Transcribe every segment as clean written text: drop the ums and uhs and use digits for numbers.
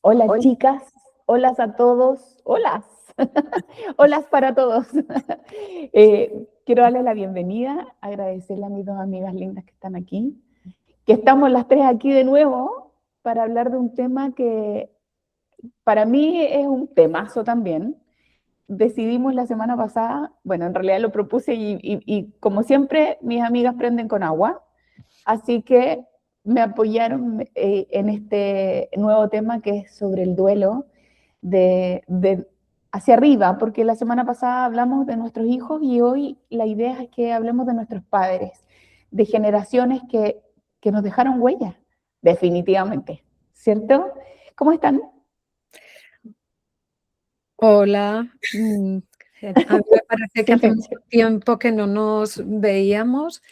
Hola Hola. chicas, holas a todos, holas, holas para todos. Quiero darles la bienvenida, agradecerle a mis dos amigas lindas que están aquí, que estamos las tres aquí de nuevo para hablar de un tema que para mí es un temazo también. Decidimos la semana pasada, bueno, en realidad lo propuse y como siempre mis amigas prenden con agua, así que me apoyaron en este nuevo tema que es sobre el duelo de hacia arriba, porque la semana pasada hablamos de nuestros hijos y hoy la idea es que hablemos de nuestros padres, de generaciones que nos dejaron huella, definitivamente, ¿cierto? ¿Cómo están? Hola. A mí me parece que hace mucho Silencio. tiempo que no nos veíamos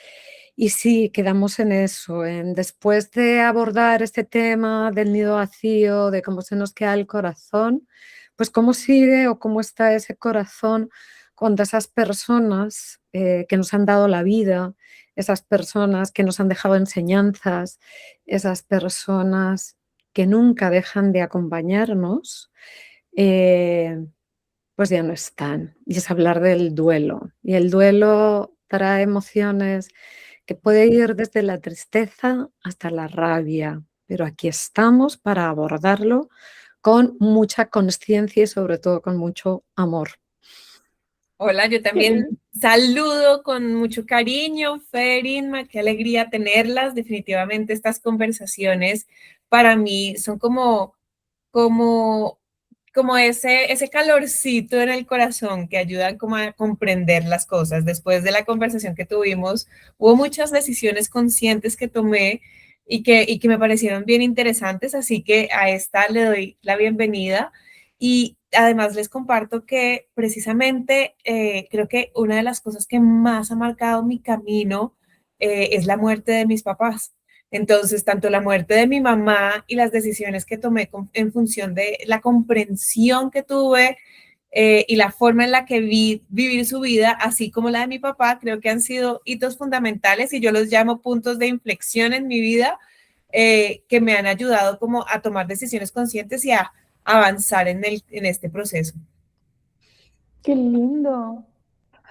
y sí, quedamos en eso, en después de abordar este tema del nido vacío, de cómo se nos queda el corazón, pues cómo sigue o cómo está ese corazón cuando esas personas que nos han dado la vida, esas personas que nos han dejado enseñanzas, esas personas que nunca dejan de acompañarnos. eh, pues ya no están. Y es hablar del duelo. Y el duelo trae emociones que puede ir desde la tristeza hasta la rabia, pero aquí estamos para abordarlo con mucha conciencia y sobre todo con mucho amor. Hola, yo Qué lindo. también saludo con mucho cariño, Fer, Inma, qué alegría tenerlas. Definitivamente estas conversaciones para mí son como, como ese calorcito en el corazón que ayudan como a comprender las cosas. Después de la conversación que tuvimos, hubo muchas decisiones conscientes que tomé y que me parecieron bien interesantes, así que a esta le doy la bienvenida. Y además les comparto que precisamente creo que una de las cosas que más ha marcado mi camino es la muerte de mis papás. Entonces, tanto la muerte de mi mamá y las decisiones que tomé en función de la comprensión que tuve y la forma en la que vi vivir su vida, así como la de mi papá, creo que han sido hitos fundamentales y yo los llamo puntos de inflexión en mi vida que me han ayudado como a tomar decisiones conscientes y a avanzar en este proceso. Qué lindo.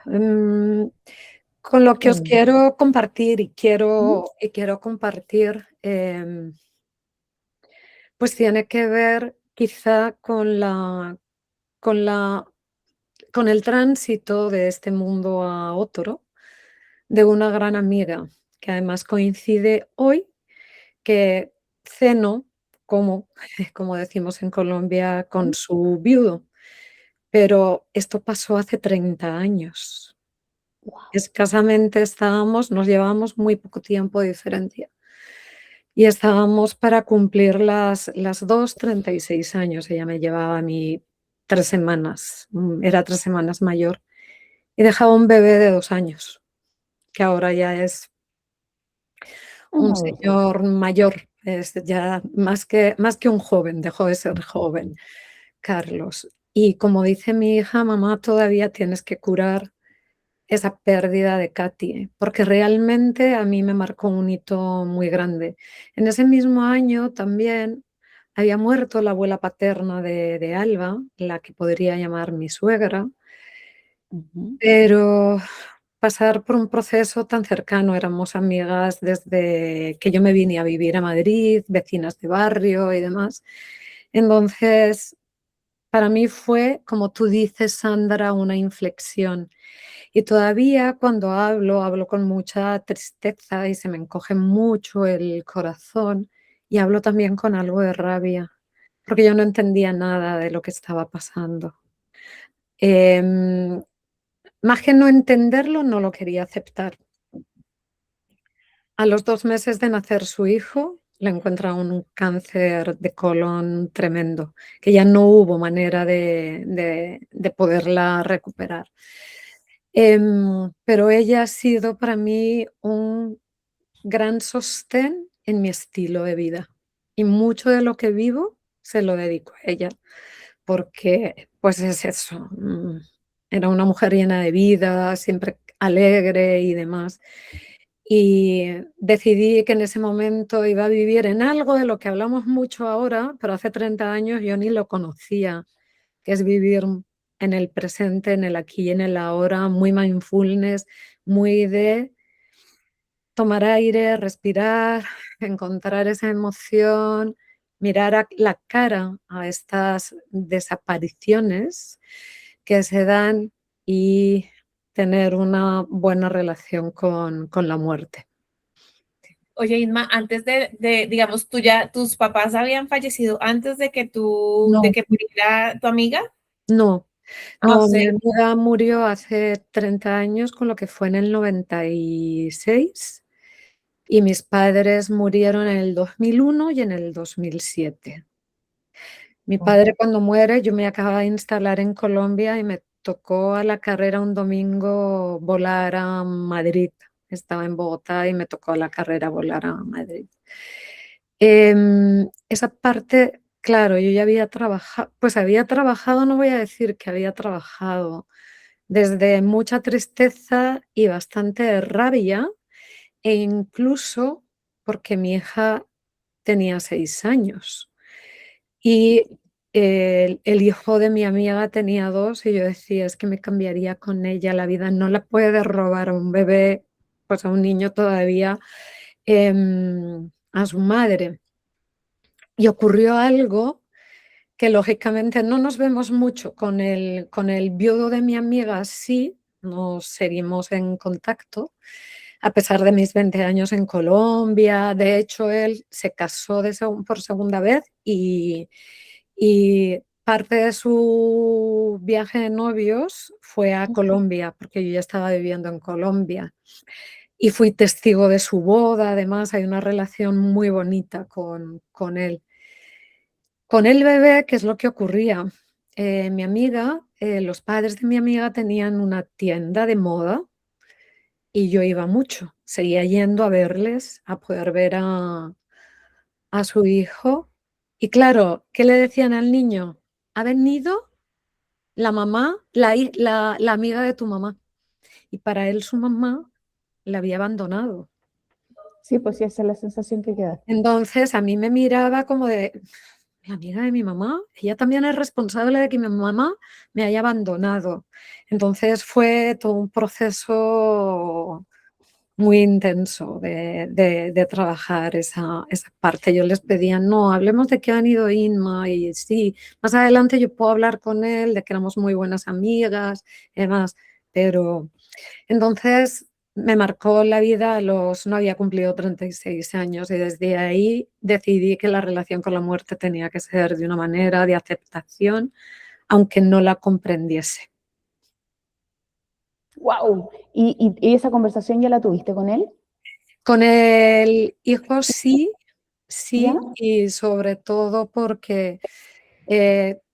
Mm, Con lo que os Em, quiero compartir ¿Mm? y quiero compartir, pues tiene que ver quizá con la, con el tránsito de este mundo a otro, de una gran amiga, que además coincide hoy que ceno, como, como decimos en Colombia, con su viudo. Pero esto pasó hace 30 años. Wow. Escasamente estábamos, nos llevábamos muy poco tiempo de diferencia. Y estábamos para cumplir las dos, 36 años. Ella me llevaba a mí 3 semanas, era 3 semanas mayor. Y dejaba un bebé de 2 años, que ahora ya es Un un adulto. señor mayor, es ya más que un joven, dejó de ser joven, Carlos. Y como dice mi hija, mamá, todavía tienes que curar esa pérdida de Katy, porque realmente a mí me marcó un hito muy grande. En ese mismo año también había muerto la abuela paterna de Alba, la que podría llamar mi suegra, Ujú. pero pasar por un proceso tan cercano, éramos amigas desde que yo me vine a vivir a Madrid, vecinas de barrio y demás. Entonces, para mí fue, como tú dices, Sandra, una inflexión. Y todavía cuando hablo con mucha tristeza y se me encoge mucho el corazón y hablo también con algo de rabia, porque yo no entendía nada de lo que estaba pasando. Em, Más que no entenderlo, no lo quería aceptar. A los 2 meses de nacer su hijo, le encuentran un cáncer de colon tremendo, que ya no hubo manera de poderla recuperar. Pero ella ha sido para mí un gran sostén en mi estilo de vida. Y mucho de lo que vivo se lo dedico a ella, porque pues es eso. Era una mujer llena de vida, siempre alegre y demás. y decidí que en ese momento iba a vivir en algo de lo que hablamos mucho ahora, pero hace 30 años yo ni lo conocía, que es vivir en el presente, en el aquí y en el ahora, muy mindfulness, muy de tomar aire, respirar, encontrar esa emoción, mirar la cara a estas desapariciones que se dan y tener una buena relación con la muerte. Oye, Inma, antes digamos, tus papás habían fallecido antes de de No, que muriera tu amiga. no, Ah, o no, sea, mi amiga murió hace 30 años, con lo que fue en el 96, y mis padres murieron en el 2001 y en el 2007. Mi padre cuando muere, yo me acababa de instalar en Colombia y me tocó a la carrera un domingo volar a Madrid. Estaba en Bogotá y me tocó a la carrera volar a Madrid. Esa parte, claro, yo ya había trabajado, pues había trabajado, no voy a decir que había trabajado, desde mucha tristeza y bastante rabia, e incluso porque mi hija tenía 6 años. Y el hijo de mi amiga tenía 2 y yo decía, es que me cambiaría con ella la vida, no la puede robar a un bebé, pues a un niño todavía, a su madre. Y ocurrió algo que lógicamente no nos vemos mucho con el viudo de mi amiga, sí, nos seguimos en contacto, a pesar de mis 20 años en Colombia. De hecho, él se casó por segunda vez y parte de su viaje de novios fue a Colombia, porque yo ya estaba viviendo en Colombia. Y fui testigo de su boda, además hay una relación muy bonita con él. Con el bebé, ¿qué es lo que ocurría? Mi amiga, los padres de mi amiga tenían una tienda de moda y yo iba mucho, seguía yendo a verles, a poder ver a su hijo. Y claro, ¿qué le decían al niño? Ha venido la mamá, la amiga de tu mamá. Y para él su mamá la había abandonado. Sí, pues sí, esa es la sensación que queda. Entonces a mí me miraba como de, la amiga de mi mamá, ella también es responsable de que mi mamá me haya abandonado. Entonces fue todo un proceso muy intenso de trabajar esa parte. Yo les pedía, no, hablemos de que han ido Inma y sí, más adelante yo puedo hablar con él, de que éramos muy buenas amigas y demás, pero entonces me marcó la vida no había cumplido 36 años y desde ahí decidí que la relación con la muerte tenía que ser de una manera de aceptación, aunque no la comprendiese. ¡Wow! ¿Y esa conversación ya la tuviste con él? Con el hijo sí, ¿Ya? sí, y sobre todo porque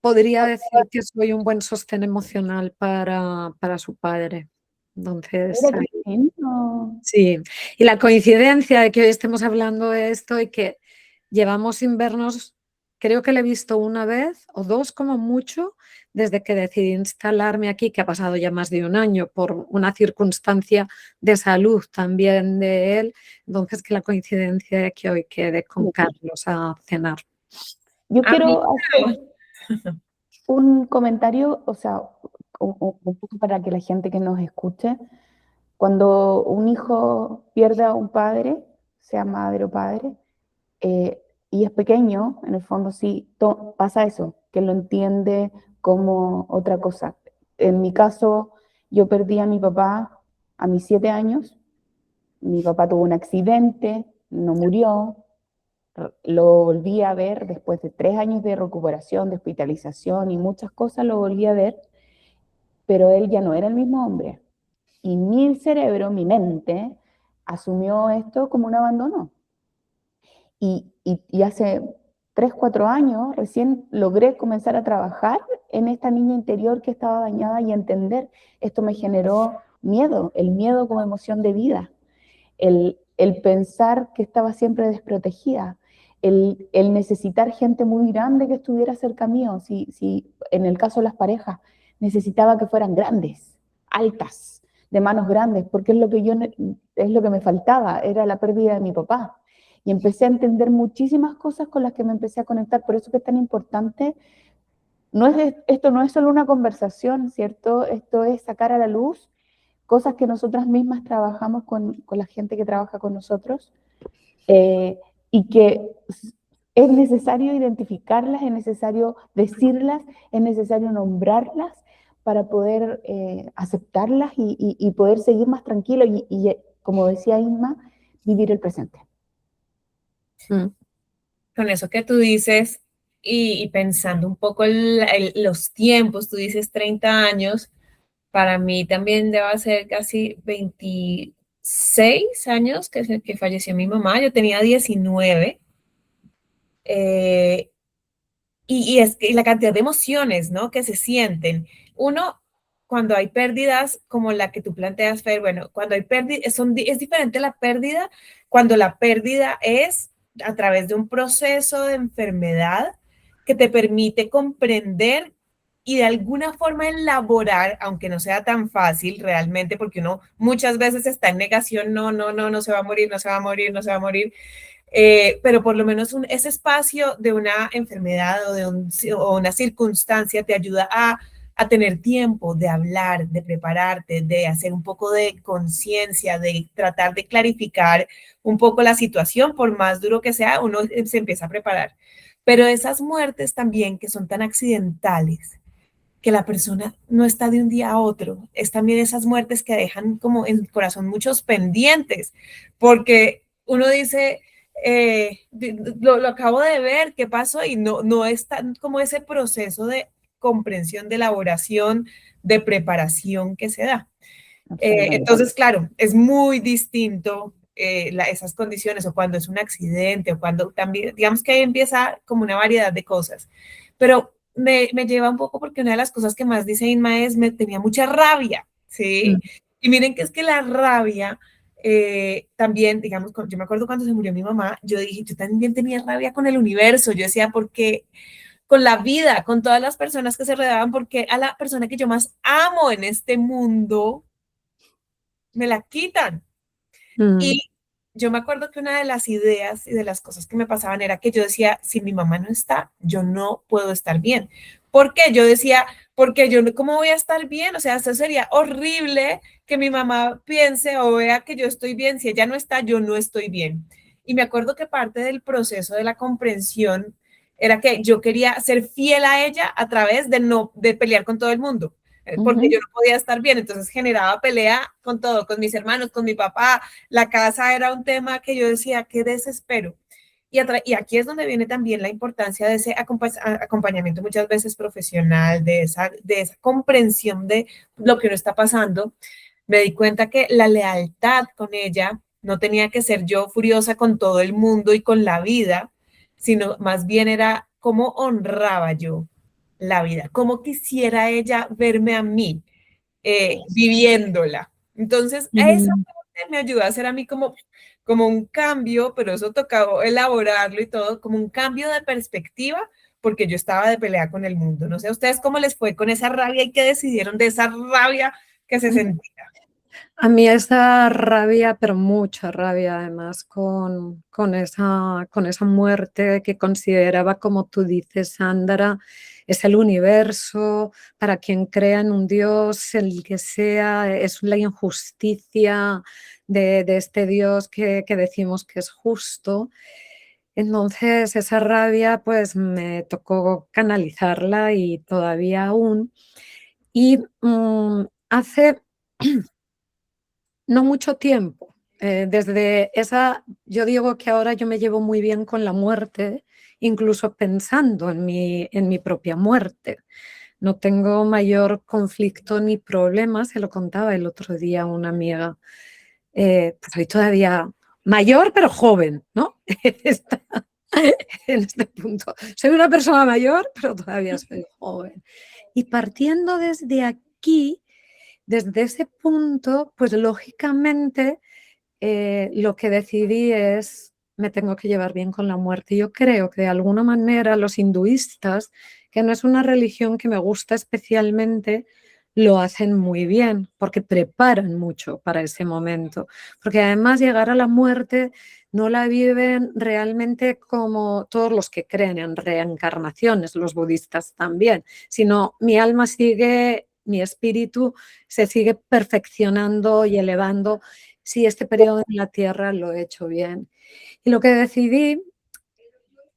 podría decir que soy un buen sostén emocional para su padre. Entonces, Mira qué lindo. sí, y la coincidencia de que hoy estemos hablando de esto y que llevamos sin vernos, creo que le he visto una vez o dos como mucho desde que decidí instalarme aquí, que ha pasado ya más de un año por una circunstancia de salud también de él. Entonces, que la coincidencia de que hoy quede con Carlos a cenar. Yo a mí, quiero hacer un comentario, o sea, un poco para que la gente que nos escuche, cuando un hijo pierde a un padre, sea madre o padre, y es pequeño, en el fondo sí pasa eso, que lo entiende como otra cosa. En mi caso, yo perdí a mi papá a mis 7 años. Mi papá tuvo un accidente, no murió, lo volví a ver después de 3 años de recuperación, de hospitalización y muchas cosas, lo volví a ver, pero él ya no era el mismo hombre. Y mi cerebro, mi mente, asumió esto como un abandono. Y hace 3, 4 años recién logré comenzar a trabajar en esta niña interior que estaba dañada y entender. Esto me generó miedo, el miedo como emoción de vida, el pensar que estaba siempre desprotegida, el necesitar gente muy grande que estuviera cerca mío, si en el caso de las parejas necesitaba que fueran grandes, altas, de manos grandes, porque es lo que es lo que me faltaba, era la pérdida de mi papá. Y empecé a entender muchísimas cosas con las que me empecé a conectar, por eso que es tan importante. Esto no es solo una conversación, ¿cierto? Esto es sacar a la luz cosas que nosotras mismas trabajamos con la gente que trabaja con nosotros, y que es necesario identificarlas, es necesario decirlas, es necesario nombrarlas para poder aceptarlas y poder seguir más tranquilo y, como decía Inma, vivir el presente. Con eso que tú dices y pensando un poco los tiempos, tú dices 30 años, para mí también debe ser casi 26 años que falleció mi mamá, yo tenía 19. eh, y la cantidad de emociones, ¿no? Que se sienten. Uno, cuando hay pérdidas como la que tú planteas, Fer, bueno, cuando hay pérdidas, es diferente la pérdida cuando la pérdida es a través de un proceso de enfermedad que te permite comprender y de alguna forma elaborar, aunque no sea tan fácil realmente, porque uno muchas veces está en negación, no se va a morir, no se va a morir, no se va a morir, pero por lo menos ese espacio de una enfermedad o una circunstancia te ayuda a tener tiempo de hablar, de prepararte, de hacer un poco de conciencia, de tratar de clarificar un poco la situación, por más duro que sea, uno se empieza a preparar. Pero esas muertes también que son tan accidentales, que la persona no está de un día a otro, es también esas muertes que dejan como en el corazón muchos pendientes, porque uno dice, lo acabo de ver, ¿qué pasó? Y no es tan como ese proceso de comprensión, de elaboración, de preparación que se da. Entonces, claro, es muy distinto esas condiciones o cuando es un accidente o cuando también, digamos que ahí empieza como una variedad de cosas. Pero me lleva un poco porque una de las cosas que más dice Inma es, me tenía mucha rabia, ¿sí? Y miren que es que la rabia también, digamos, yo me acuerdo cuando se murió mi mamá, yo dije, yo también tenía rabia con el universo, yo decía, ¿por qué? Con la vida, con todas las personas que se rodeaban, porque a la persona que yo más amo en este mundo me la quitan. Y yo me acuerdo que una de las ideas y de las cosas que me pasaban era que yo decía, si mi mamá no está, yo no puedo estar bien. ¿Por qué? Yo decía, porque yo, ¿cómo voy a estar bien? O sea, eso sería horrible que mi mamá piense o vea que yo estoy bien. Si ella no está, yo no estoy bien. Y me acuerdo que parte del proceso de la comprensión era que yo quería ser fiel a ella a través de pelear con todo el mundo, porque yo no podía estar bien. Entonces generaba pelea con todo, con mis hermanos, con mi papá. La casa era un tema que yo decía, qué desespero. Y aquí es donde viene también la importancia de ese acompañamiento muchas veces profesional, de esa comprensión de lo que uno está pasando. Me di cuenta que la lealtad con ella no tenía que ser yo furiosa con todo el mundo y con la vida, sino más bien era cómo honraba yo la vida, cómo quisiera ella verme a mí viviéndola. Entonces, esa parte me ayudó a hacer a mí como un cambio, pero eso tocaba elaborarlo y todo, como un cambio de perspectiva, porque yo estaba de pelea con el mundo. No sé a ustedes cómo les fue con esa rabia y qué decidieron de esa rabia que se sentía. A mí esa rabia, pero mucha rabia además, con esa muerte que consideraba, como tú dices, Sandra, es el universo, para quien crea en un Dios, el que sea, es la injusticia de este Dios que decimos que es justo. Entonces esa rabia pues me tocó canalizarla y todavía aún. Y hace no mucho tiempo. Desde esa, yo digo que ahora yo me llevo muy bien con la muerte, incluso pensando en mi propia muerte. No tengo mayor conflicto ni problema, se lo contaba el otro día a una amiga. Pues soy todavía mayor, pero joven, ¿no? Está en este punto. Soy una persona mayor, pero todavía soy joven. Y partiendo desde aquí, desde ese punto, pues lógicamente lo que decidí es, me tengo que llevar bien con la muerte. Yo creo que de alguna manera los hinduistas, que no es una religión que me gusta especialmente, lo hacen muy bien, porque preparan mucho para ese momento, porque además llegar a la muerte no la viven realmente como todos los que creen en reencarnaciones, los budistas también, sino mi alma sigue, mi espíritu se sigue perfeccionando y elevando si este periodo en la Tierra lo he hecho bien. Y lo que decidí,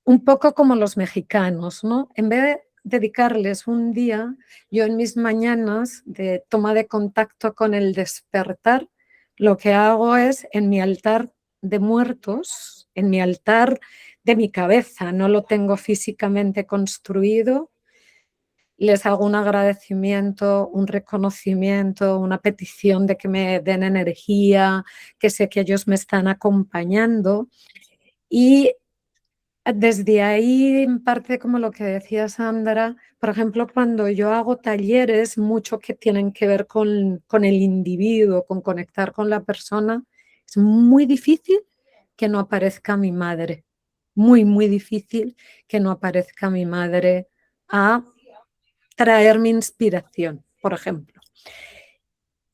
un poco como los mexicanos, ¿no? En vez de dedicarles un día, yo en mis mañanas de toma de contacto con el despertar, lo que hago es en mi altar de muertos, en mi altar de mi cabeza, no lo tengo físicamente construido, les hago un agradecimiento, un reconocimiento, una petición de que me den energía, que sé que ellos me están acompañando y desde ahí, en parte como lo que decía Sandra, por ejemplo, cuando yo hago talleres, mucho que tienen que ver con el individuo, con conectar con la persona, es muy difícil que no aparezca mi madre, muy, muy difícil que no aparezca mi madre a traer mi inspiración, por ejemplo.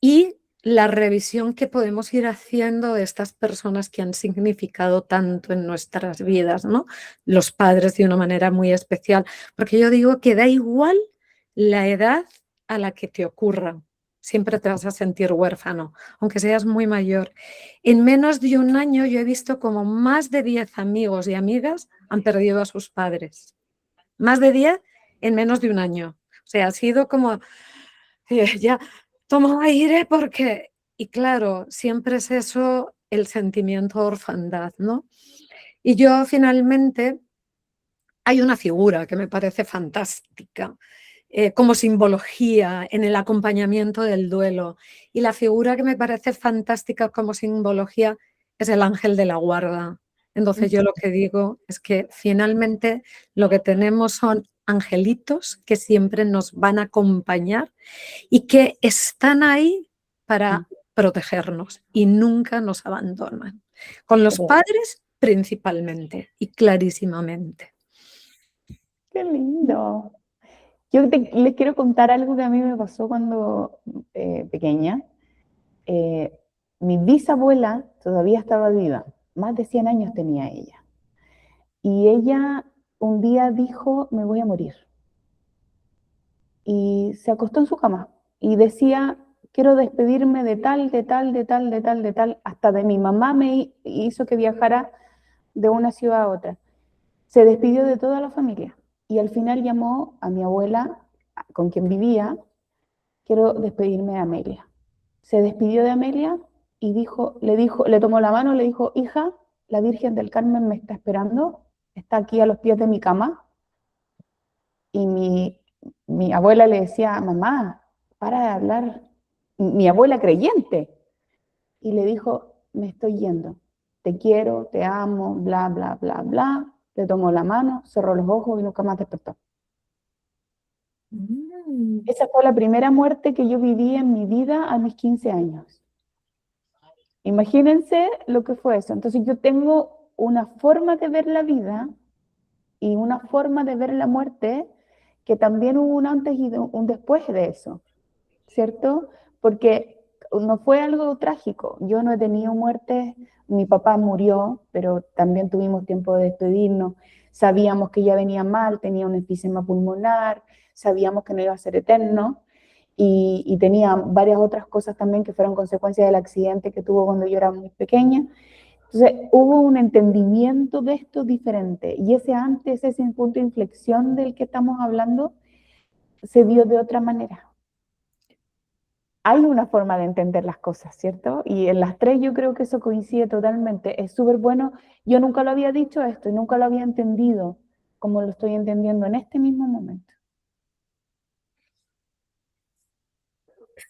Y la revisión que podemos ir haciendo de estas personas que han significado tanto en nuestras vidas, ¿no? Los padres de una manera muy especial, porque yo digo que da igual la edad a la que te ocurra, siempre te vas a sentir huérfano, aunque seas muy mayor. En menos de un año yo he visto como más de 10 amigos y amigas han perdido a sus padres. Más de 10 en menos de un año. O sea, ha sido como, ya, tomo aire porque, y claro, siempre es eso el sentimiento de orfandad, ¿no? Y yo finalmente, hay una figura que me parece fantástica como simbología en el acompañamiento del duelo. Y la figura que me parece fantástica como simbología es el ángel de la guarda. Entonces yo lo que digo es que finalmente lo que tenemos son angelitos que siempre nos van a acompañar y que están ahí para protegernos y nunca nos abandonan. Con los padres principalmente y clarísimamente. Qué lindo. Les quiero contar algo que a mí me pasó cuando pequeña. Eh, Mi bisabuela todavía estaba viva, más de 100 años tenía ella. Y ella un día dijo, me voy a morir. Y se acostó en su cama y decía, quiero despedirme de tal, de tal, de tal, de tal, de tal. Hasta de mi mamá me hizo que viajara de una ciudad a otra. Se despidió de toda la familia y al final llamó a mi abuela, con quien vivía, quiero despedirme de Amelia. Se despidió de Amelia y le tomó la mano, le dijo, hija, la Virgen del Carmen me está esperando, está aquí a los pies de mi cama. Y mi abuela le decía, mamá, para de hablar. Mi abuela creyente. Y le dijo, me estoy yendo, te quiero, te amo, bla, bla, bla, bla. Le tomó la mano, cerró los ojos y nunca más despertó. Mm. Esa fue la primera muerte que yo viví en mi vida a mis 15 años. Imagínense lo que fue eso. Entonces yo tengo una forma de ver la vida y una forma de ver la muerte que también hubo un antes y un después de eso, ¿cierto? Porque no fue algo trágico. Yo no he tenido muertes, mi papá murió, pero también tuvimos tiempo de despedirnos. Sabíamos que ya venía mal, tenía un enfisema pulmonar, sabíamos que no iba a ser eterno y tenía varias otras cosas también que fueron consecuencias del accidente que tuvo cuando yo era muy pequeña. Entonces hubo un entendimiento de esto diferente y ese antes, ese punto de inflexión del que estamos hablando, se dio de otra manera. Hay una forma de entender las cosas, ¿cierto? Y en las tres yo creo que eso coincide totalmente. Es súper bueno. Yo nunca lo había dicho esto y nunca lo había entendido como lo estoy entendiendo en este mismo momento.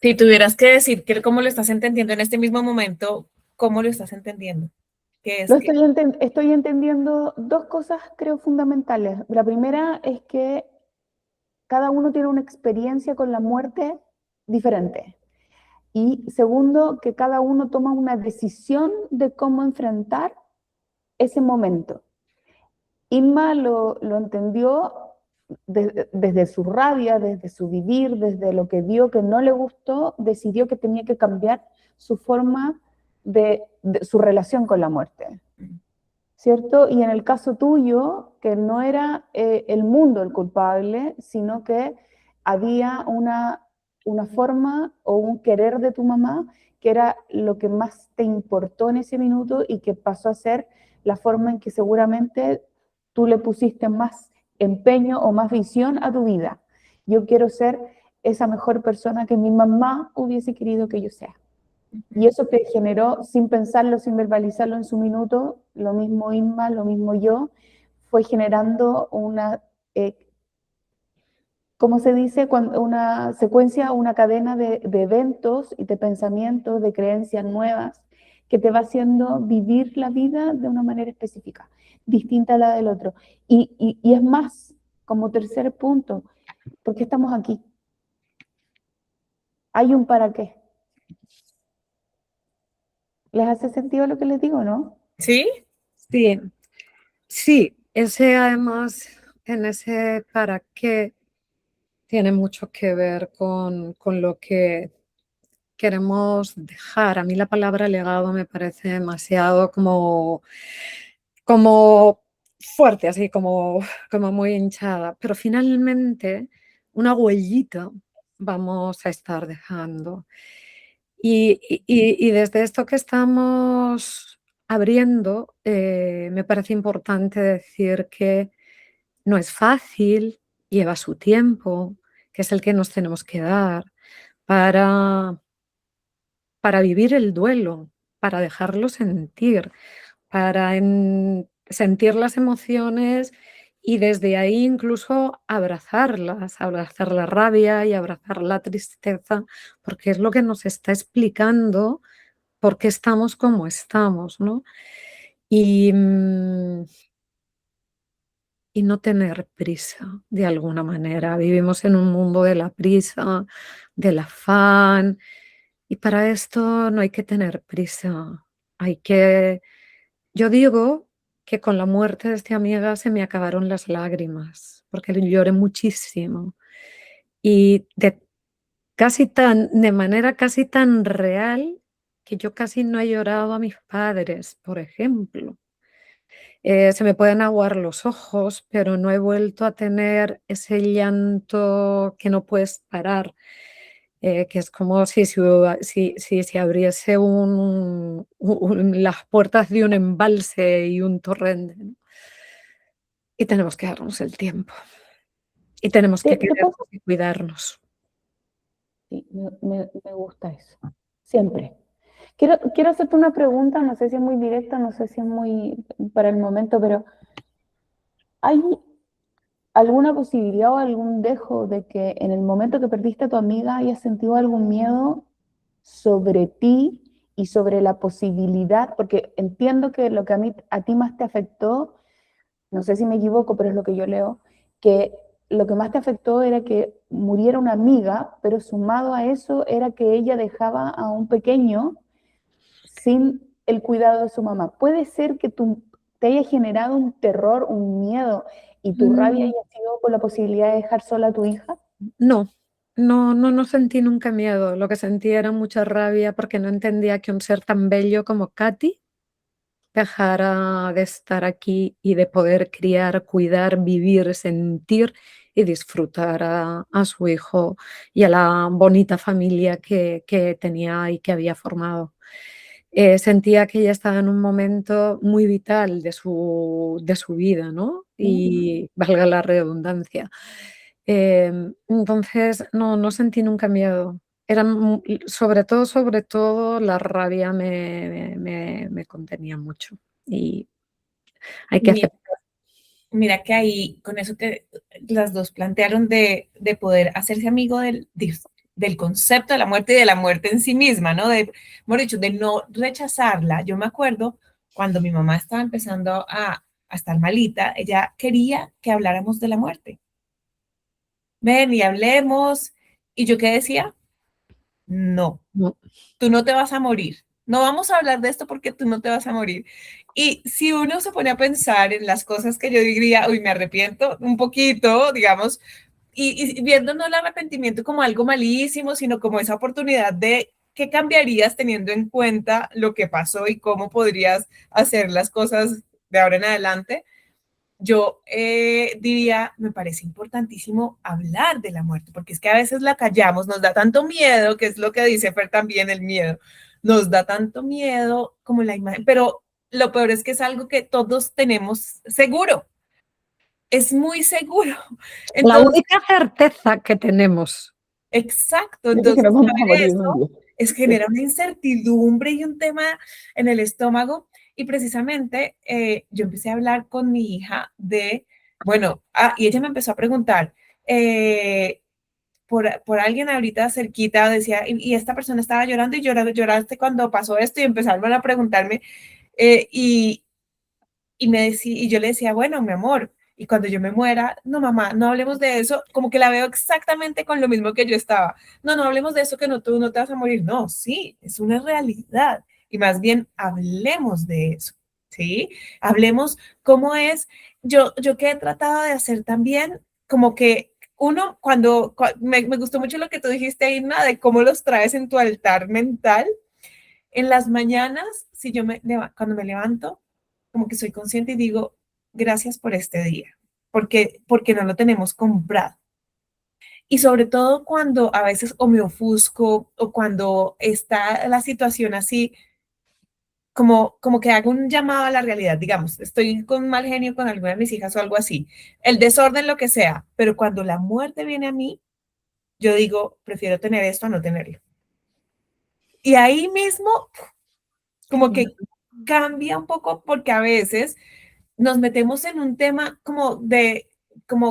Si tuvieras que decir que cómo lo estás entendiendo en este mismo momento, ¿cómo lo estás entendiendo? ¿Qué es que? Estoy entendiendo dos cosas, creo, fundamentales. La primera es que cada uno tiene una experiencia con la muerte diferente. Y segundo, que cada uno toma una decisión de cómo enfrentar ese momento. Inma lo entendió desde su rabia, desde su vivir, desde lo que vio que no le gustó, decidió que tenía que cambiar su forma de su relación con la muerte, ¿cierto? Y en el caso tuyo, que no era el mundo el culpable, sino que había una forma o un querer de tu mamá que era lo que más te importó en ese minuto y que pasó a ser la forma en que seguramente tú le pusiste más empeño o más visión a tu vida. Yo quiero ser esa mejor persona que mi mamá hubiese querido que yo sea. Y eso te generó, sin pensarlo, sin verbalizarlo en su minuto, lo mismo Inma, lo mismo yo, fue generando una, ¿cómo se dice? Una secuencia, una cadena de eventos y de pensamientos, de creencias nuevas, que te va haciendo vivir la vida de una manera específica, distinta a la del otro. Y es más, como tercer punto, ¿por qué estamos aquí? Hay un para qué. ¿Les hace sentido lo que les digo, no? ¿Sí? Sí, sí, ese además, en ese para qué, tiene mucho que ver con lo que queremos dejar. A mí la palabra legado me parece demasiado como fuerte, así como muy hinchada, pero finalmente una huellita vamos a estar dejando. Y desde esto que estamos abriendo, me parece importante decir que no es fácil, lleva su tiempo, que es el que nos tenemos que dar para, para vivir el duelo, para dejarlo sentir, para sentir las emociones y desde ahí incluso abrazarlas, abrazar la rabia y abrazar la tristeza, porque es lo que nos está explicando por qué estamos como estamos, ¿no? Y, y no tener prisa de alguna manera. Vivimos en un mundo de la prisa, del afán, y para esto no hay que tener prisa. Hay que, yo digo que con la muerte de esta amiga se me acabaron las lágrimas, porque lloré muchísimo. Y de manera casi tan real que yo casi no he llorado a mis padres, por ejemplo. Se me pueden aguar los ojos, pero no he vuelto a tener ese llanto que no puedes parar, que es como si se abriese las puertas de un embalse y un torrente, ¿no? Y tenemos que darnos el tiempo. Y tenemos que ¿Te querernos puedo? y cuidarnos. Sí, me gusta eso. Siempre. Quiero hacerte una pregunta, no sé si es muy directa, no sé si es muy para el momento, pero ¿hay alguna posibilidad o algún dejo de que en el momento que perdiste a tu amiga hayas sentido algún miedo sobre ti y sobre la posibilidad? Porque entiendo que lo que a ti más te afectó, no sé si me equivoco, pero es lo que yo leo, que lo que más te afectó era que muriera una amiga, pero sumado a eso era que ella dejaba a un pequeño sin el cuidado de su mamá. Puede ser que te haya generado un terror, un miedo, y tu rabia Mm, haya sido por la posibilidad de dejar sola a tu hija. No, no sentí nunca miedo. Lo que sentí era mucha rabia porque no entendía que un ser tan bello como Katy dejara de estar aquí y de poder criar, cuidar, vivir, sentir y disfrutar a su hijo y a la bonita familia que tenía y que había formado. Sentía que ella estaba en un momento muy vital de su vida, ¿no? Y valga la redundancia. Entonces, no sentí nunca miedo. Sobre todo, la rabia me contenía mucho. Y hay que Mira, aceptar. mira que ahí, con eso que las dos plantearon de poder hacerse amigo del concepto de la muerte y de la muerte en sí misma, ¿no? Hemos dicho, de no rechazarla. Yo me acuerdo cuando mi mamá estaba empezando a estar malita, ella quería que habláramos de la muerte. Ven y hablemos. ¿Y yo qué decía? No, No, tú no te vas a morir. no vamos a hablar de esto porque tú no te vas a morir. Y si uno se pone a pensar en las cosas que yo diría, uy, me arrepiento un poquito, digamos, y viendo no el arrepentimiento como algo malísimo, sino como esa oportunidad de qué cambiarías teniendo en cuenta lo que pasó y cómo podrías hacer las cosas de ahora en adelante, yo diría, me parece importantísimo hablar de la muerte, porque es que a veces la callamos, nos da tanto miedo, que es lo que dice Fer también, el miedo, nos da tanto miedo como la imagen, pero lo peor es que es algo que todos tenemos seguro, es muy seguro. La Entonces, única certeza que tenemos. exacto, Es que entonces nos vamos a saber morir un eso día. es genera una incertidumbre y un tema en el estómago y precisamente yo empecé a hablar con mi hija de, bueno, y ella me empezó a preguntar por alguien ahorita cerquita, decía, y esta persona estaba llorando y lloraste cuando pasó esto y empezaron a preguntarme eh, y, y yo le decía, bueno, mi amor, y cuando yo me muera, no, mamá, no hablemos de eso, como que la veo exactamente con lo mismo que yo estaba. No, no hablemos de eso, que no, tú no te vas a morir. No, sí, es una realidad. Y más bien hablemos de eso, ¿sí? Hablemos cómo es, yo que he tratado de hacer también, como que uno, me gustó mucho lo que tú dijiste, Irma, de cómo los traes en tu altar mental. En las mañanas, si cuando me levanto, como que soy consciente y digo, gracias por este día, porque no lo tenemos comprado. Y sobre todo cuando a veces o me ofusco o cuando está la situación así, como que hago un llamado a la realidad, digamos, estoy con mal genio con alguna de mis hijas o algo así, el desorden, lo que sea, pero cuando la muerte viene a mí, yo digo, prefiero tener esto a no tenerlo. Y ahí mismo, como que cambia un poco porque a veces nos metemos en un tema como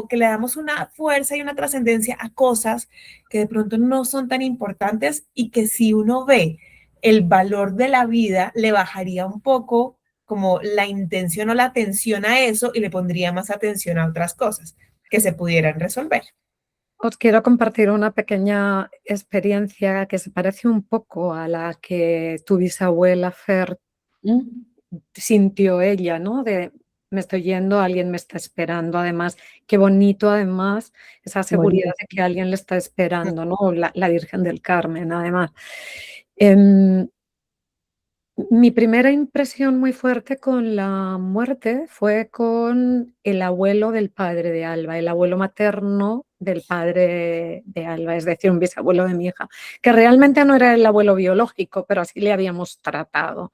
que le damos una fuerza y una trascendencia a cosas que de pronto no son tan importantes y que si uno ve el valor de la vida, le bajaría un poco como la intención o la atención a eso y le pondría más atención a otras cosas que se pudieran resolver. Os quiero compartir una pequeña experiencia que se parece un poco a la que tu bisabuela Fer ¿Mm? sintió ella, ¿no? De me estoy yendo, alguien me está esperando. Además, qué bonito, además, esa seguridad Bonito. de que alguien le está esperando, ¿no? La Virgen del Carmen, además. Em, Mi primera impresión muy fuerte con la muerte fue con el abuelo del padre de Alba, el abuelo materno del padre de Alba, es decir, un bisabuelo de mi hija, que realmente no era el abuelo biológico, pero así le habíamos tratado.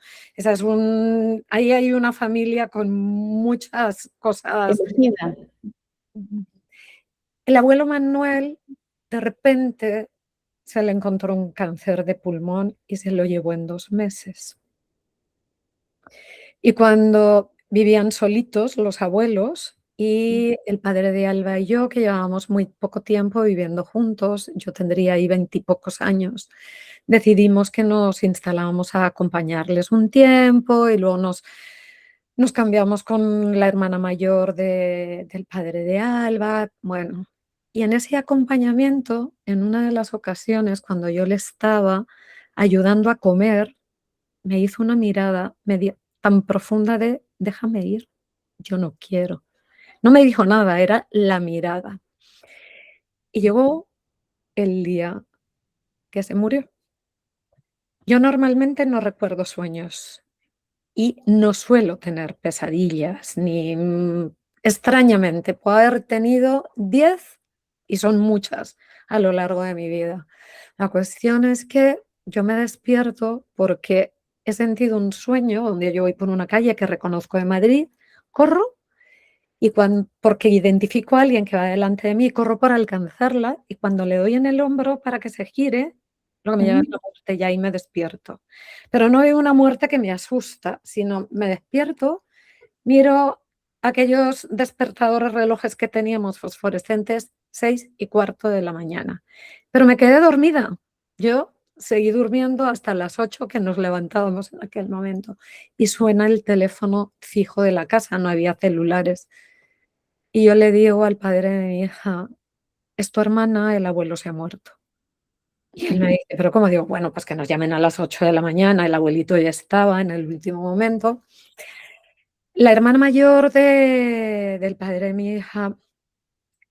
Ahí hay una familia con muchas cosas. Elegida. El abuelo Manuel, de repente, se le encontró un cáncer de pulmón y se lo llevó en 2 meses. Y cuando vivían solitos los abuelos y el padre de Alba y yo, que llevábamos muy poco tiempo viviendo juntos, yo tendría ahí 20 y pocos años, decidimos que nos instalábamos a acompañarles un tiempo y luego nos cambiamos con la hermana mayor del padre de Alba. Bueno, y en ese acompañamiento, en una de las ocasiones, cuando yo le estaba ayudando a comer, me hizo una mirada tan profunda de déjame ir, yo no quiero. No me dijo nada, era la mirada. Y llegó el día que se murió. Yo normalmente no recuerdo sueños y no suelo tener pesadillas, ni extrañamente, puedo haber tenido 10 y son muchas a lo largo de mi vida. La cuestión es que yo me despierto porque he sentido un sueño donde yo voy por una calle que reconozco de Madrid, corro y porque identifico a alguien que va delante de mí, corro para alcanzarla y cuando le doy en el hombro para que se gire, lo que me llega es Ujú. la muerte y ahí me despierto. Pero no veo una muerte que me asusta, sino me despierto, miro aquellos despertadores relojes que teníamos fosforescentes, 6:15 de la mañana. Pero me quedé dormida. Yo seguí durmiendo hasta las 8 que nos levantábamos en aquel momento. Y suena el teléfono fijo de la casa, no había celulares. Y yo le digo al padre de mi hija, es tu hermana, el abuelo se ha muerto. Y él me dice, pero ¿cómo? Digo, bueno, pues que nos llamen a las 8 de la mañana, el abuelito ya estaba en el último momento. La hermana mayor del padre de mi hija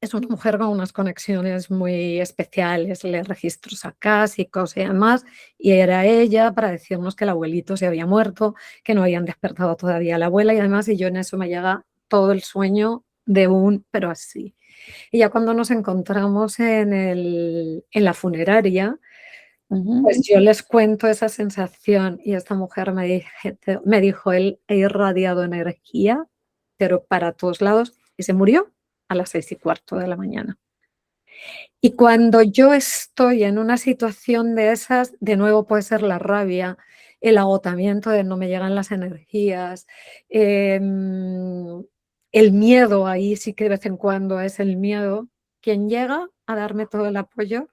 es una mujer con unas conexiones muy especiales, lee registros acásicos y demás, y era ella para decirnos que el abuelito se había muerto, que no habían despertado todavía a la abuela y además, y yo en eso me llega todo el sueño pero así. Y ya cuando nos encontramos en la funeraria, pues yo les cuento esa sensación y esta mujer me dijo, él ha irradiado energía, pero para todos lados, y se murió a las 6:15 de la mañana. Y cuando yo estoy en una situación de esas, de nuevo puede ser la rabia, el agotamiento de no me llegan las energías, el miedo, ahí sí que de vez en cuando es el miedo. Quien llega a darme todo el apoyo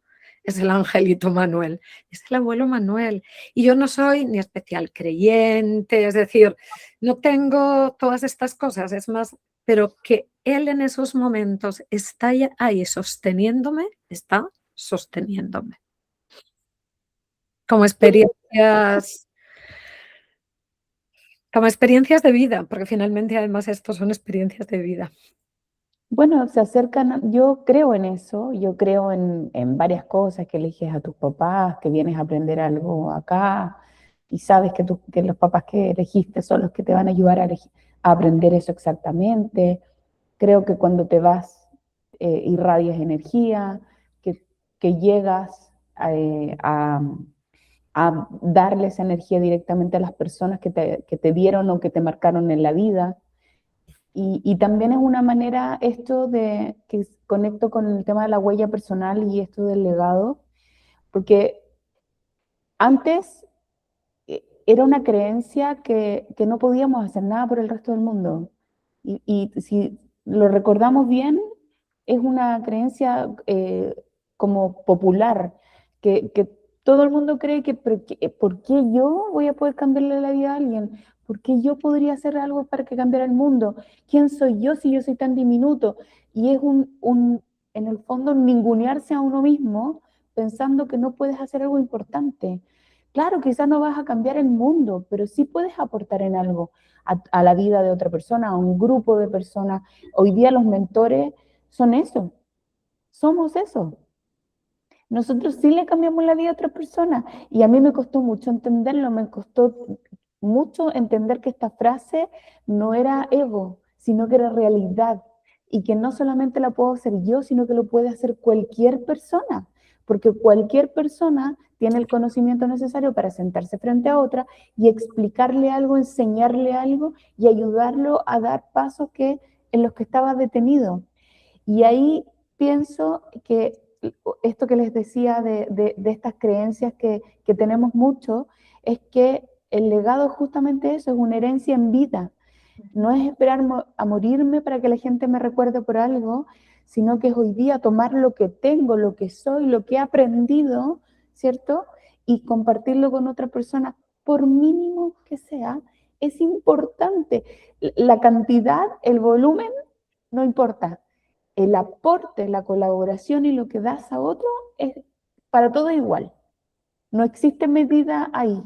es el angelito Manuel, es el abuelo Manuel. Y yo no soy ni especial creyente, es decir, no tengo todas estas cosas, es más, pero que él en esos momentos está ahí sosteniéndome, está sosteniéndome. Como experiencias, como experiencias de vida, porque finalmente además estos son experiencias de vida. Bueno, se acercan, yo creo en eso, yo creo en varias cosas, que eliges a tus papás, que vienes a aprender algo acá y sabes que los papás que elegiste son los que te van a ayudar a aprender eso exactamente. Creo que cuando te vas irradias energía, que, que llegas a darle esa energía directamente a las personas que te dieron o que te marcaron en la vida. Y también es una manera esto de que conecto con el tema de la huella personal y esto del legado, porque antes era una creencia que no podíamos hacer nada por el resto del mundo. Y si lo recordamos bien, es una creencia como popular, que todo el mundo cree que ¿por qué yo voy a poder cambiarle la vida a alguien? ¿Por qué yo podría hacer algo para que cambiara el mundo? ¿Quién soy yo si yo soy tan diminuto? Y es en el fondo, ningunearse a uno mismo pensando que no puedes hacer algo importante. Claro, quizás no vas a cambiar el mundo, pero sí puedes aportar en algo a la vida de otra persona, a un grupo de personas. Hoy día los mentores son eso, somos eso. Nosotros sí le cambiamos la vida a otra persona y a mí me costó mucho entenderlo, me costó mucho entender que esta frase no era ego, sino que era realidad y que no solamente la puedo hacer yo, sino que lo puede hacer cualquier persona, porque cualquier persona tiene el conocimiento necesario para sentarse frente a otra y explicarle algo, enseñarle algo y ayudarlo a dar pasos en los que estaba detenido. Y ahí pienso que esto que les decía de estas creencias que tenemos mucho, es que el legado es justamente eso, es una herencia en vida. No es esperar a morirme para que la gente me recuerde por algo, sino que es hoy día tomar lo que tengo, lo que soy, lo que he aprendido, ¿cierto? Y compartirlo con otra persona, por mínimo que sea, es importante. La cantidad, el volumen, no importa. El aporte, la colaboración y lo que das a otro es para todo igual. No existe medida ahí.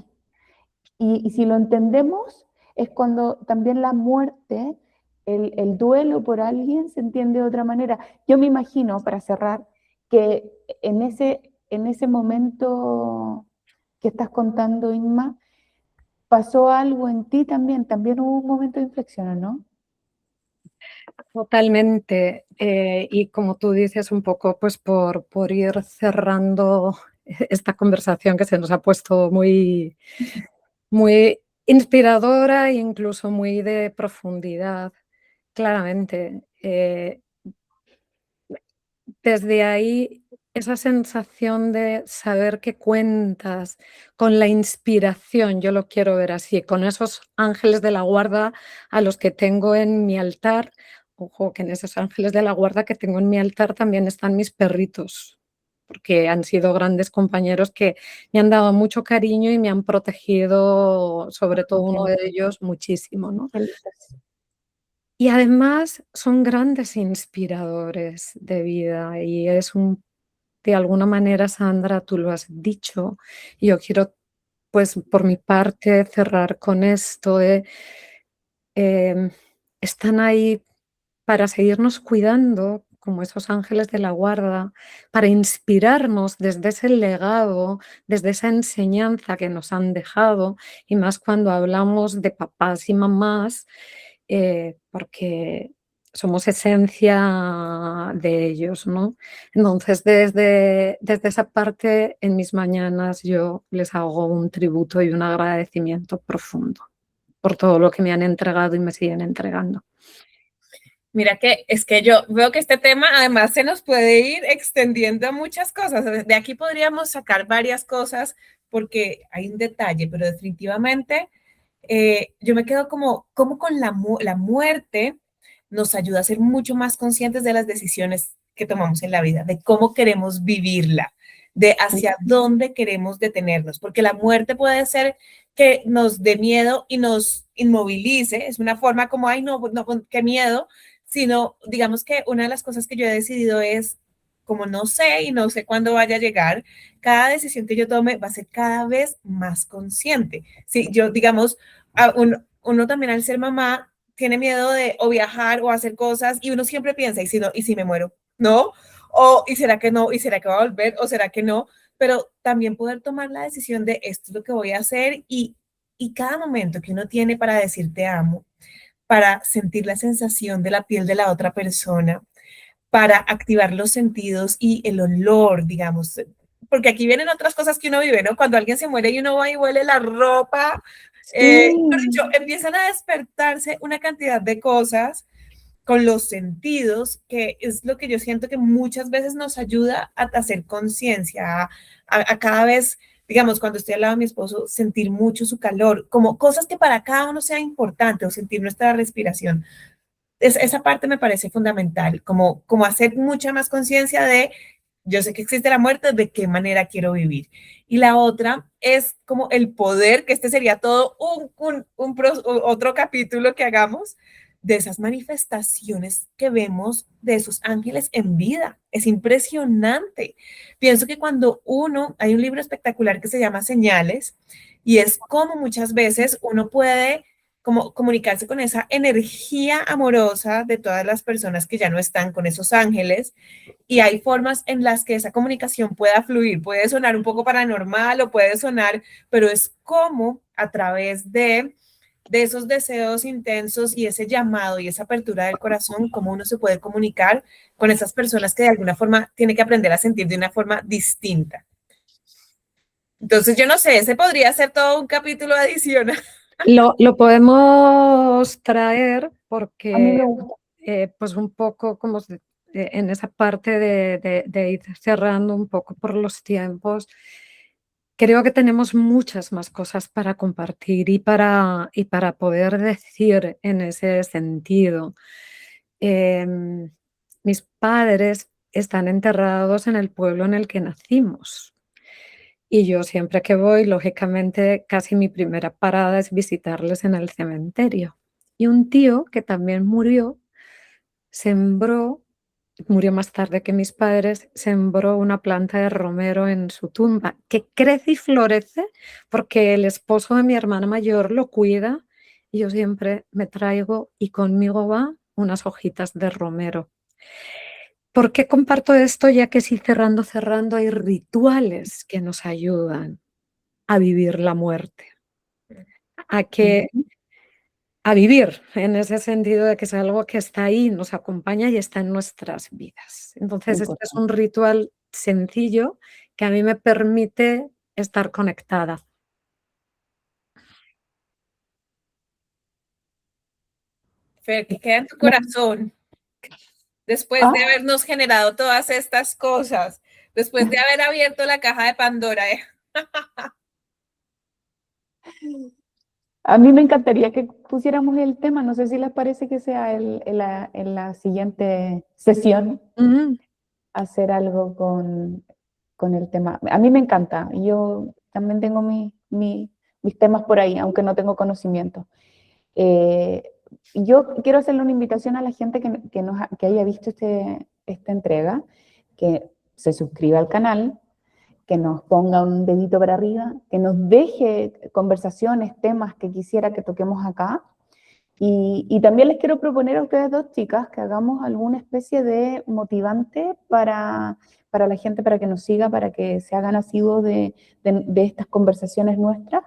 Y si lo entendemos, es cuando también la muerte, el duelo por alguien se entiende de otra manera. Yo me imagino, para cerrar, que en ese momento que estás contando, Inma, pasó algo en ti también. También hubo un momento de inflexión, ¿no? Totalmente. Y como tú dices, un poco pues por ir cerrando esta conversación que se nos ha puesto muy, muy inspiradora e incluso muy de profundidad, claramente. Desde ahí, esa sensación de saber que cuentas con la inspiración, yo lo quiero ver así, con esos ángeles de la guarda a los que tengo en mi altar. Ojo, que en esos ángeles de la guarda que tengo en mi altar también están mis perritos, porque han sido grandes compañeros que me han dado mucho cariño y me han protegido, sobre todo uno de ellos, muchísimo, ¿no? Y además son grandes inspiradores de vida y es un de alguna manera, Sandra, tú lo has dicho, y yo quiero, pues, por mi parte, cerrar con esto. Em, Están ahí para seguirnos cuidando como esos ángeles de la guarda, para inspirarnos desde ese legado, desde esa enseñanza que nos han dejado, y más cuando hablamos de papás y mamás, porque somos esencia de ellos, ¿no? Entonces, desde esa parte, en mis mañanas yo les hago un tributo y un agradecimiento profundo por todo lo que me han entregado y me siguen entregando. Mira que es que yo veo que este tema además se nos puede ir extendiendo a muchas cosas. De aquí podríamos sacar varias cosas porque hay un detalle, pero definitivamente yo me quedo como con la muerte nos ayuda a ser mucho más conscientes de las decisiones que tomamos en la vida, de cómo queremos vivirla, de hacia dónde queremos detenernos, porque la muerte puede ser que nos dé miedo y nos inmovilice, es una forma como, ay, no, no, qué miedo, sino digamos que una de las cosas que yo he decidido es, como no sé y no sé cuándo vaya a llegar, cada decisión que yo tome va a ser cada vez más consciente. Si yo, digamos, uno también al ser mamá tiene miedo de o viajar o hacer cosas y uno siempre piensa, ¿y si no, y si me muero? ¿No? O ¿y será que no? ¿Y será que va a volver? ¿O será que no? Pero también poder tomar la decisión de esto es lo que voy a hacer y cada momento que uno tiene para decir te amo, para sentir la sensación de la piel de la otra persona, para activar los sentidos y el olor, digamos, porque aquí vienen otras cosas que uno vive, ¿no? Cuando alguien se muere y uno va y huele la ropa, Sí. empiezan a despertarse una cantidad de cosas con los sentidos, que es lo que yo siento que muchas veces nos ayuda a hacer conciencia, a cada vez, digamos, cuando estoy al lado de mi esposo, sentir mucho su calor, como cosas que para cada uno sea importante, o sentir nuestra respiración. Esa parte me parece fundamental, como hacer mucha más conciencia de, yo sé que existe la muerte, de qué manera quiero vivir. Y la otra es como el poder, que este sería todo otro capítulo que hagamos, de esas manifestaciones que vemos de esos ángeles en vida. Es impresionante. Pienso que cuando hay un libro espectacular que se llama Señales, y es como muchas veces uno puede como comunicarse con esa energía amorosa de todas las personas que ya no están con esos ángeles, y hay formas en las que esa comunicación pueda fluir. Puede sonar un poco paranormal o puede sonar, pero es como a través de esos deseos intensos y ese llamado y esa apertura del corazón, cómo uno se puede comunicar con esas personas que de alguna forma tiene que aprender a sentir de una forma distinta. Entonces, yo no sé, ese podría ser todo un capítulo adicional. Lo podemos traer A mí porque, me gusta. pues un poco como en esa parte de ir cerrando un poco por los tiempos, creo que tenemos muchas más cosas para compartir y para poder decir en ese sentido. Mis padres están enterrados en el pueblo en el que nacimos. Y yo siempre que voy, lógicamente, casi mi primera parada es visitarles en el cementerio. Y un tío que también sembró, murió más tarde que mis padres, sembró una planta de romero en su tumba, que crece y florece porque el esposo de mi hermana mayor lo cuida y yo siempre me traigo y conmigo va unas hojitas de romero. ¿Por qué comparto esto? Ya que sí, cerrando, hay rituales que nos ayudan a vivir la muerte, a que a vivir en ese sentido de que es algo que está ahí, nos acompaña y está en nuestras vidas. Entonces, este es Importante. un ritual sencillo que a mí me permite estar conectada. Fer, que queda en tu corazón después de Ah, habernos generado todas estas cosas, después de haber abierto la caja de Pandora. a mí me encantaría que pusiéramos el tema, no sé si les parece que sea en la siguiente sesión, Mm, hacer algo con el tema. A mí me encanta, yo también tengo mis temas por ahí, aunque no tengo conocimiento. Eh, yo quiero hacerle una invitación a la gente que haya visto esta entrega, que se suscriba al canal, que nos ponga un dedito para arriba, que nos deje conversaciones, temas que quisiera que toquemos acá. Y también les quiero proponer a ustedes dos chicas que hagamos alguna especie de motivante para la gente, para que nos siga, para que se hagan asiduos de estas conversaciones nuestras,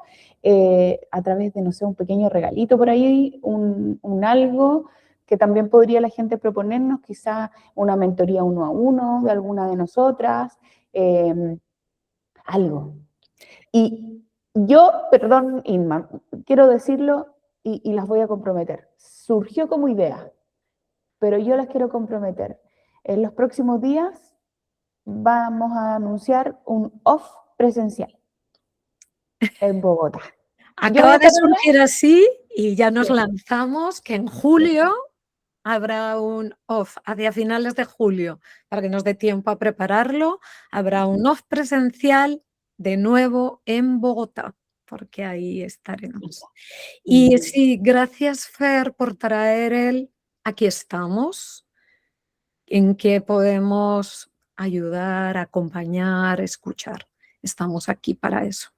a través de, no sé, un pequeño regalito por ahí, un algo que también podría la gente proponernos, quizá una mentoría 1 a 1 de alguna de nosotras, algo. Y yo, perdón, Inma, quiero decirlo y las voy a comprometer. Surgió como idea, pero yo las quiero comprometer. En los próximos días vamos a anunciar un off presencial en Bogotá. Acaba de surgir así y ya nos lanzamos que en julio habrá un off, hacia finales de julio, para que nos dé tiempo a prepararlo, habrá un off presencial de nuevo en Bogotá, porque ahí estaremos. Y sí, gracias Fer por traer el aquí estamos, en que podemos ayudar, acompañar, escuchar. Estamos aquí para eso.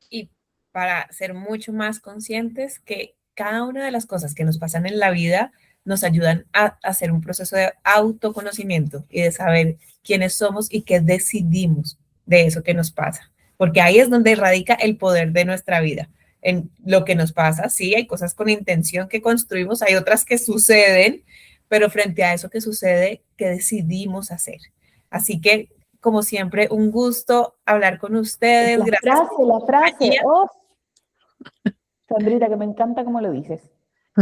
Y para ser mucho más conscientes que cada una de las cosas que nos pasan en la vida nos ayudan a hacer un proceso de autoconocimiento y de saber quiénes somos y qué decidimos de eso que nos pasa. Porque ahí es donde radica el poder de nuestra vida. En lo que nos pasa, sí, hay cosas con intención que construimos, hay otras que suceden, pero frente a eso que sucede, ¿qué decidimos hacer? Así que, como siempre, un gusto hablar con ustedes. La frase, off. Sandrita, que me encanta cómo lo dices.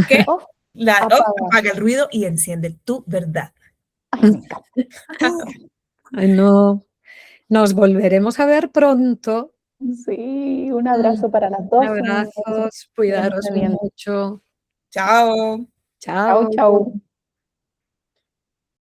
¿Qué? Off, apaga el ruido y enciende tu verdad. Ay, me encanta. Ay, no. Nos volveremos a ver pronto. Sí, un abrazo para las dos. Abrazos, cuidaros mucho. Chao. Chao. Chao, chao.